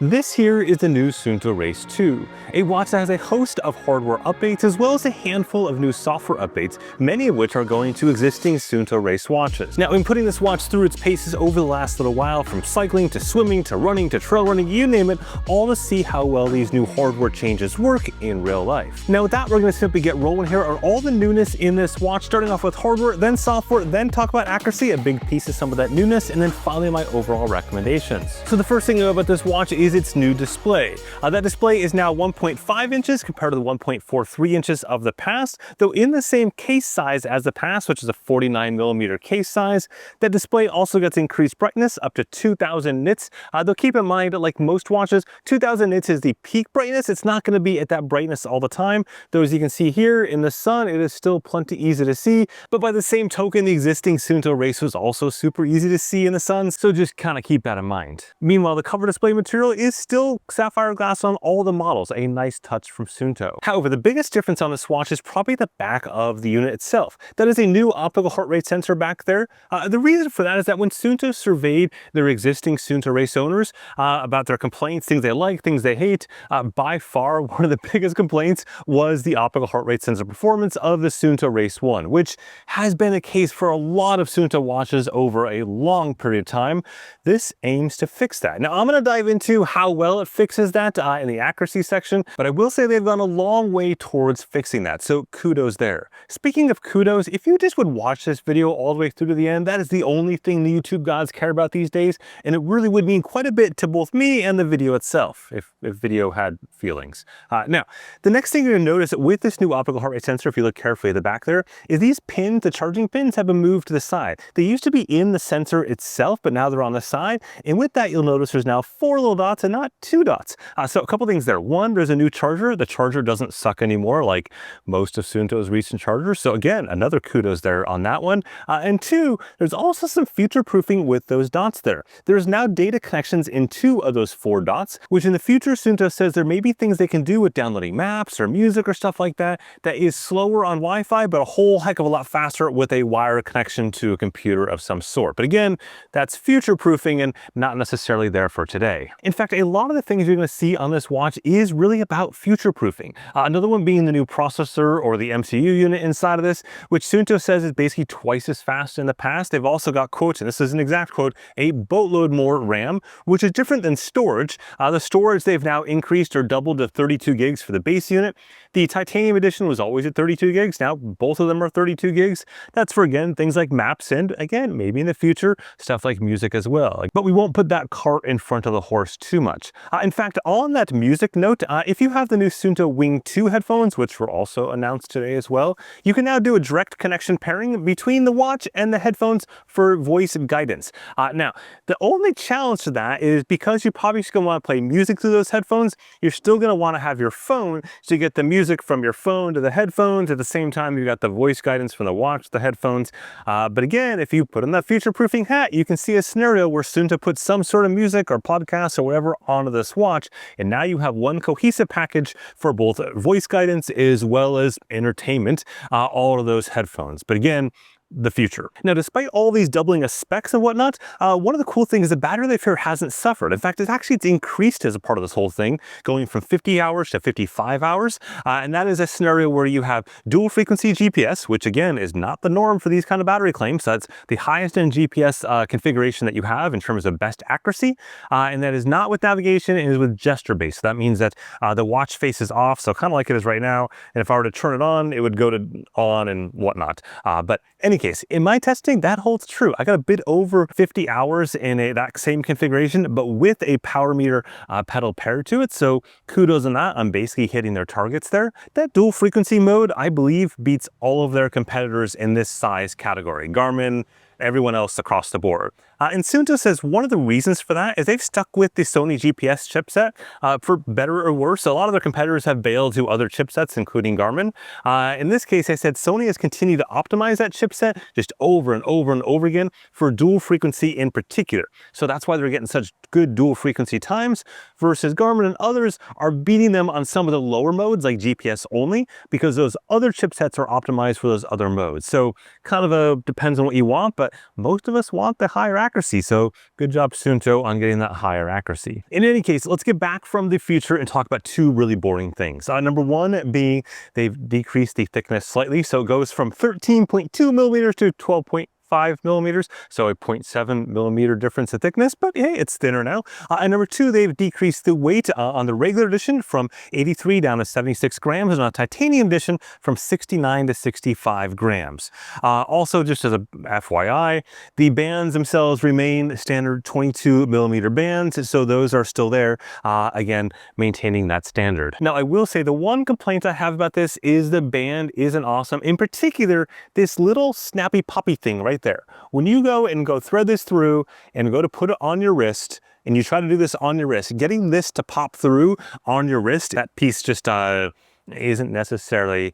This here is the new Suunto Race 2, a watch that has a host of hardware updates as well as a handful of new software updates, many of which are going to existing Suunto Race watches. Now, in putting this watch through its paces over the last little while, from cycling to swimming to running to trail running, you name it, all to see how well these new hardware changes work in real life. Now, with that, we're going to simply get rolling here on all the newness in this watch, starting off with hardware, then software, then talk about accuracy, a big piece of some of that newness, and then finally my overall recommendations. So the first thing to know about this watch is its new display. That display is now 1.5 inches compared to the 1.43 inches of the past, though in the same case size as the past, which is a 49mm case size. That display also gets increased brightness up to 2000 nits, though keep in mind, like most watches, 2000 nits is the peak brightness. It's not going to be at that brightness all the time, though as you can see here in the sun, it is still plenty easy to see, but by the same token, the existing Suunto Race was also super easy to see in the sun, so just kind of keep that in mind. Meanwhile, the cover display material is still sapphire glass on all the models, a nice touch from Suunto. However, the biggest difference on this watch is probably the back of the unit itself. That is a new optical heart rate sensor back there. The reason for that is that when Suunto surveyed their existing Suunto Race owners about their complaints, things they like, things they hate, by far one of the biggest complaints was the optical heart rate sensor performance of the Suunto Race 1, which has been the case for a lot of Suunto watches over a long period of time. This aims to fix that. Now, I'm going to dive into how well it fixes that in the accuracy section, but I will say they've gone a long way towards fixing that, so kudos there. Speaking of kudos, if you just would watch this video all the way through to the end, that is the only thing the YouTube gods care about these days, and it really would mean quite a bit to both me and the video itself, if video had feelings. Now, the next thing you're going to notice with this new optical heart rate sensor, if you look carefully at the back there, is these pins, the charging pins, have been moved to the side. They used to be in the sensor itself, but now they're on the side, and with that, you'll notice there's now 4 little dots and not 2 dots. So a couple things there. One, there's a new charger. The charger doesn't suck anymore like most of Suunto's recent chargers. So again, another kudos there on that one. And 2, there's also some future proofing with those dots there. There's now data connections in 2 of those 4 dots, which in the future Suunto says there may be things they can do with downloading maps or music or stuff like that that is slower on Wi-Fi, but a whole heck of a lot faster with a wire connection to a computer of some sort. But again, that's future proofing and not necessarily there for today. In fact, a lot of the things you're going to see on this watch is really about future proofing. Another one being the new processor or the MCU unit inside of this, which Suunto says is basically twice as fast in the past. They've also got, quotes, and this is an exact quote, a boatload more RAM, which is different than storage. The storage they've now increased or doubled to 32 gigs for the base unit. The titanium edition was always at 32 gigs. Now both of them are 32 gigs. That's for, again, things like maps and, again, maybe in the future, stuff like music as well. But we won't put that cart in front of the horse too much. In fact, on that music note, if you have the new Suunto Wing 2 headphones, which were also announced today as well, you can now do a direct connection pairing between the watch and the headphones for voice guidance. Now, the only challenge to that is because you're probably just going to want to play music through those headphones, you're still going to want to have your phone so you get the music from your phone to the headphones. At the same time, you got the voice guidance from the watch to the headphones. But again, if you put on that future-proofing hat, you can see a scenario where Suunto puts some sort of music or podcast or whatever onto this watch, and now you have one cohesive package for both voice guidance as well as entertainment, all of those headphones. But again, the future. Now, despite all these doubling of specs and whatnot, one of the cool things is the battery life here hasn't suffered. In fact, it's increased as a part of this whole thing, going from 50 hours to 55 hours. And that is a scenario where you have dual frequency GPS, which again is not the norm for these kind of battery claims. That's the highest end GPS configuration that you have in terms of best accuracy. And that is not with navigation, it is with gesture based. So that means that the watch face is off, so kind of like it is right now. And if I were to turn it on, it would go to on and whatnot. But any case, in my testing, that holds true. I got a bit over 50 hours in that same configuration, but with a power meter pedal paired to it. So kudos on that. I'm basically hitting their targets there. That dual frequency mode, I believe, beats all of their competitors in this size category. Garmin, everyone else across the board. And Suunto says one of the reasons for that is they've stuck with the Sony GPS chipset for better or worse. A lot of their competitors have bailed to other chipsets, including Garmin. In this case, I said Sony has continued to optimize that chipset just over and over and over again for dual frequency in particular. So that's why they're getting such good dual frequency times versus Garmin and others are beating them on some of the lower modes like GPS only because those other chipsets are optimized for those other modes. So kind of depends on what you want, but most of us want the higher accuracy accuracy. So good job, Suunto, on getting that higher accuracy. In any case, let's get back from the future and talk about two really boring things. Number one being they've decreased the thickness slightly. So it goes from 13.2 millimeters to 12.5 millimeters, so a 0.7 millimeter difference in thickness, but hey, it's thinner now. And number two, they've decreased the weight on the regular edition from 83 down to 76 grams, and on a titanium edition from 69 to 65 grams. Also, just as a FYI, the bands themselves remain standard 22 millimeter bands, so those are still there, again, maintaining that standard. Now, I will say the one complaint I have about this is the band isn't awesome. In particular, this little snappy poppy thing right there. When you go thread this through and go to put it on your wrist, and you try to do this on your wrist, getting this to pop through on your wrist, that piece just isn't necessarily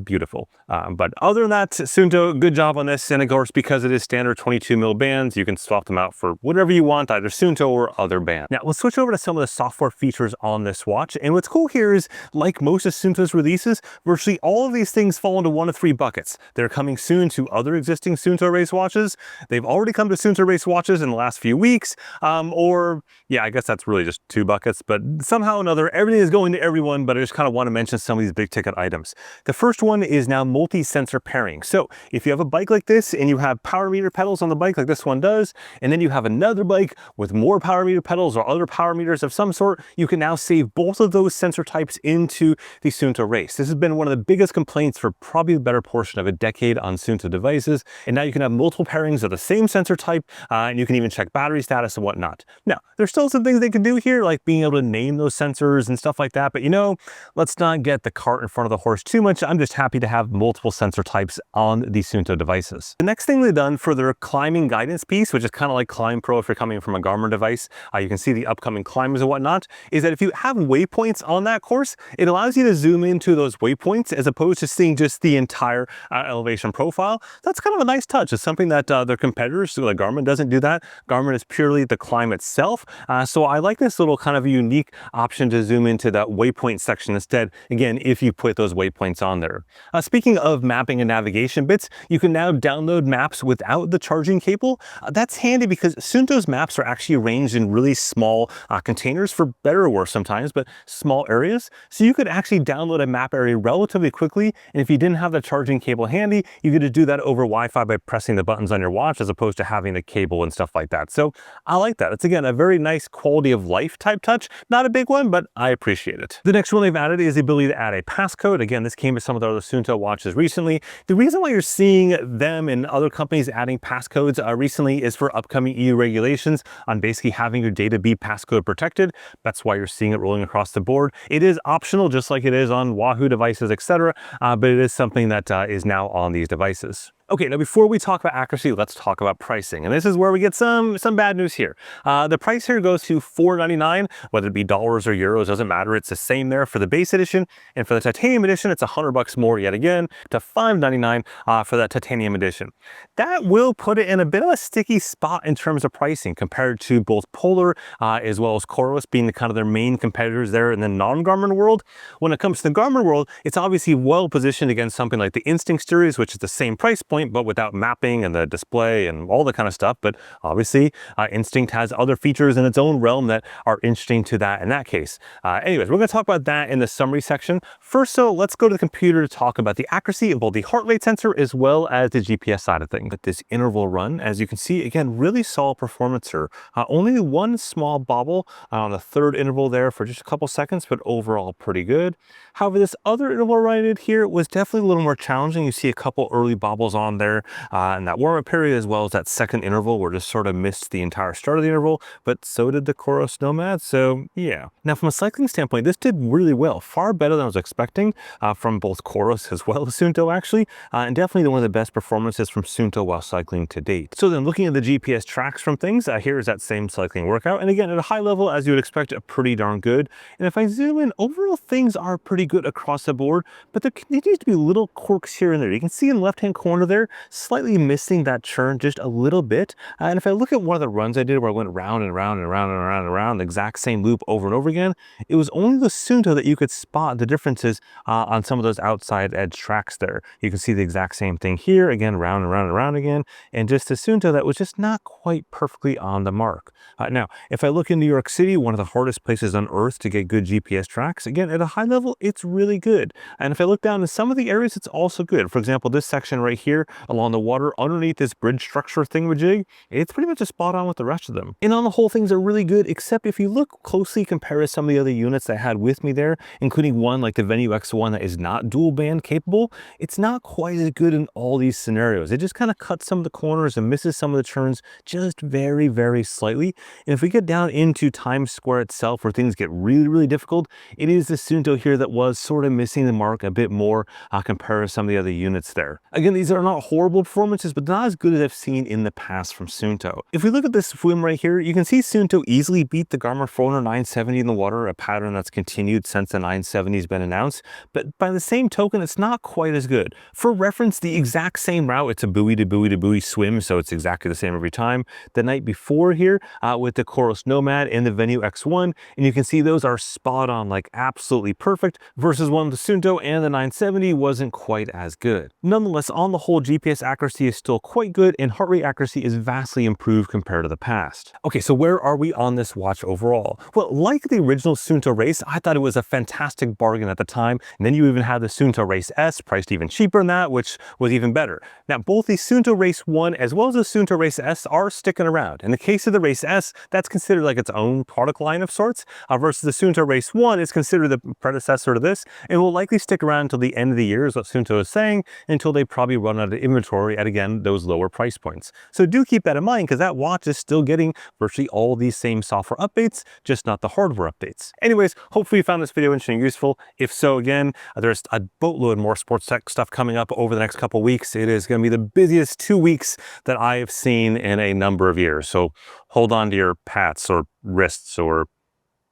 beautiful. But other than that, Suunto, good job on this. And of course, because it is standard 22 mil bands, you can swap them out for whatever you want, either Suunto or other band. Now let's switch over to some of the software features on this watch. And what's cool here is, like most of Suunto's releases, virtually all of these things fall into one of three buckets. They're coming soon to other existing Suunto Race watches. They've already come to Suunto Race watches in the last few weeks. Or yeah, I guess that's really just two buckets, but somehow or another, everything is going to everyone, but I just kind of want to mention some of these big ticket items. The first one is now multi-sensor pairing. So if you have a bike like this and you have power meter pedals on the bike like this one does, and then you have another bike with more power meter pedals or other power meters of some sort, you can now save both of those sensor types into the Suunto Race. This has been one of the biggest complaints for probably the better portion of a decade on Suunto devices, and now you can have multiple pairings of the same sensor type, and you can even check battery status and whatnot. Now, there's still some things they can do here, like being able to name those sensors and stuff like that, but you know, let's not get the cart in front of the horse too much. I'm just happy to have multiple sensor types on the Suunto devices. The next thing they've done for their climbing guidance piece, which is kind of like Climb Pro if you're coming from a Garmin device, you can see the upcoming climbs and whatnot, is that if you have waypoints on that course, it allows you to zoom into those waypoints as opposed to seeing just the entire elevation profile. That's kind of a nice touch. It's something that their competitors, so like Garmin, doesn't do that. Garmin is purely the climb itself. So I like this little kind of unique option to zoom into that waypoint section instead, again, if you put those waypoints on there. Speaking of mapping and navigation bits, you can now download maps without the charging cable. That's handy because Suunto's maps are actually arranged in really small containers, for better or worse sometimes, but small areas. So you could actually download a map area relatively quickly, and if you didn't have the charging cable handy, you could do that over Wi-Fi by pressing the buttons on your watch as opposed to having the cable and stuff like that. So I like that. It's, again, a very nice quality of life type touch. Not a big one, but I appreciate it. The next one they've added is the ability to add a passcode. Again, this came with some of the other Suunto watches recently. The reason why you're seeing them and other companies adding passcodes recently is for upcoming EU regulations on basically having your data be passcode protected. That's why you're seeing it rolling across the board. It is optional, just like it is on Wahoo devices, etc., but it is something that is now on these devices. Okay, now before we talk about accuracy, let's talk about pricing. And this is where we get some bad news here. The price here goes to $499, whether it be dollars or euros, doesn't matter. It's the same there for the base edition. And for the titanium edition, it's $100 more yet again to $599 for that titanium edition. That will put it in a bit of a sticky spot in terms of pricing compared to both Polar as well as Coros being the kind of their main competitors there in the non-Garmin world. When it comes to the Garmin world, it's obviously well positioned against something like the Instinct series, which is the same price point, but without mapping and the display and all the kind of stuff. But obviously, Instinct has other features in its own realm that are interesting to that in that case. Anyways, we're going to talk about that in the summary section. First, so let's go to the computer to talk about the accuracy of both the heart rate sensor as well as the GPS side of things. But this interval run, as you can see, again, really solid performance here. Only one small bobble on the third interval there for just a couple seconds, but overall pretty good. However, this other interval run I did here was definitely a little more challenging. You see a couple early bobbles on there in that warm-up period, as well as that second interval where just sort of missed the entire start of the interval, but so did the Coros Nomad, so yeah. Now from a cycling standpoint, this did really well, far better than I was expecting from both Coros as well as Suunto actually, and definitely one of the best performances from Suunto while cycling to date. So then looking at the GPS tracks from things, here is that same cycling workout, and again at a high level, as you would expect, pretty darn good. And if I zoom in, overall things are pretty good across the board, but there continues to be little quirks here and there. You can see in the left-hand corner there, slightly missing that churn just a little bit. And if I look at one of the runs I did where I went round and round and round and round and round, the exact same loop over and over again, it was only the Suunto that you could spot the differences on some of those outside edge tracks there. You can see the exact same thing here, again, round and round and round again, and just the Suunto that was just not quite perfectly on the mark. Now, if I look in New York City, one of the hardest places on earth to get good GPS tracks, again, at a high level, it's really good. And if I look down in some of the areas, it's also good. For example, this section right here along the water underneath this bridge structure thingamajig, it's pretty much a spot on with the rest of them. And on the whole, things are really good, except if you look closely, compare to some of the other units I had with me there, including one like the Venue X1 that is not dual band capable, it's not quite as good in all these scenarios. It just kind of cuts some of the corners and misses some of the turns just very, very slightly. And if we get down into Times Square itself, where things get really, really difficult, it is the Suunto here that was sort of missing the mark a bit more compared to some of the other units there. Again, these are not horrible performances, but not as good as I've seen in the past from Suunto. If we look at this swim right here, you can see Suunto easily beat the Garmin Forerunner 970 in the water, a pattern that's continued since the 970 has been announced. But by the same token, it's not quite as good. For reference, the exact same route, it's a buoy to buoy to buoy swim, so it's exactly the same every time. The night before here with the Coros Nomad and the Venue X1, and you can see those are spot on, like absolutely perfect, versus one of the Suunto and the 970 wasn't quite as good. Nonetheless, on the whole, GPS accuracy is still quite good and heart rate accuracy is vastly improved compared to the past. Okay, so where are we on this watch overall? Well, like the original Suunto Race, I thought it was a fantastic bargain at the time, and then you even had the Suunto Race S, priced even cheaper than that, which was even better. Now, both the Suunto Race 1 as well as the Suunto Race S are sticking around. In the case of the Race S, that's considered like its own product line of sorts, versus the Suunto Race 1 is considered the predecessor to this, and will likely stick around until the end of the year, is what Suunto is saying, until they probably run out of inventory at, again, those lower price points. So do keep that in mind, because that watch is still getting virtually all these same software updates, just not the hardware updates. Anyways, hopefully you found this video interesting and useful. If so, again, there's a boatload more sports tech stuff coming up over the next couple weeks. It is going to be the busiest 2 weeks that I have seen in a number of years. So hold on to your pats or wrists or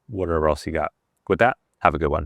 whatever else you got. With that, have a good one.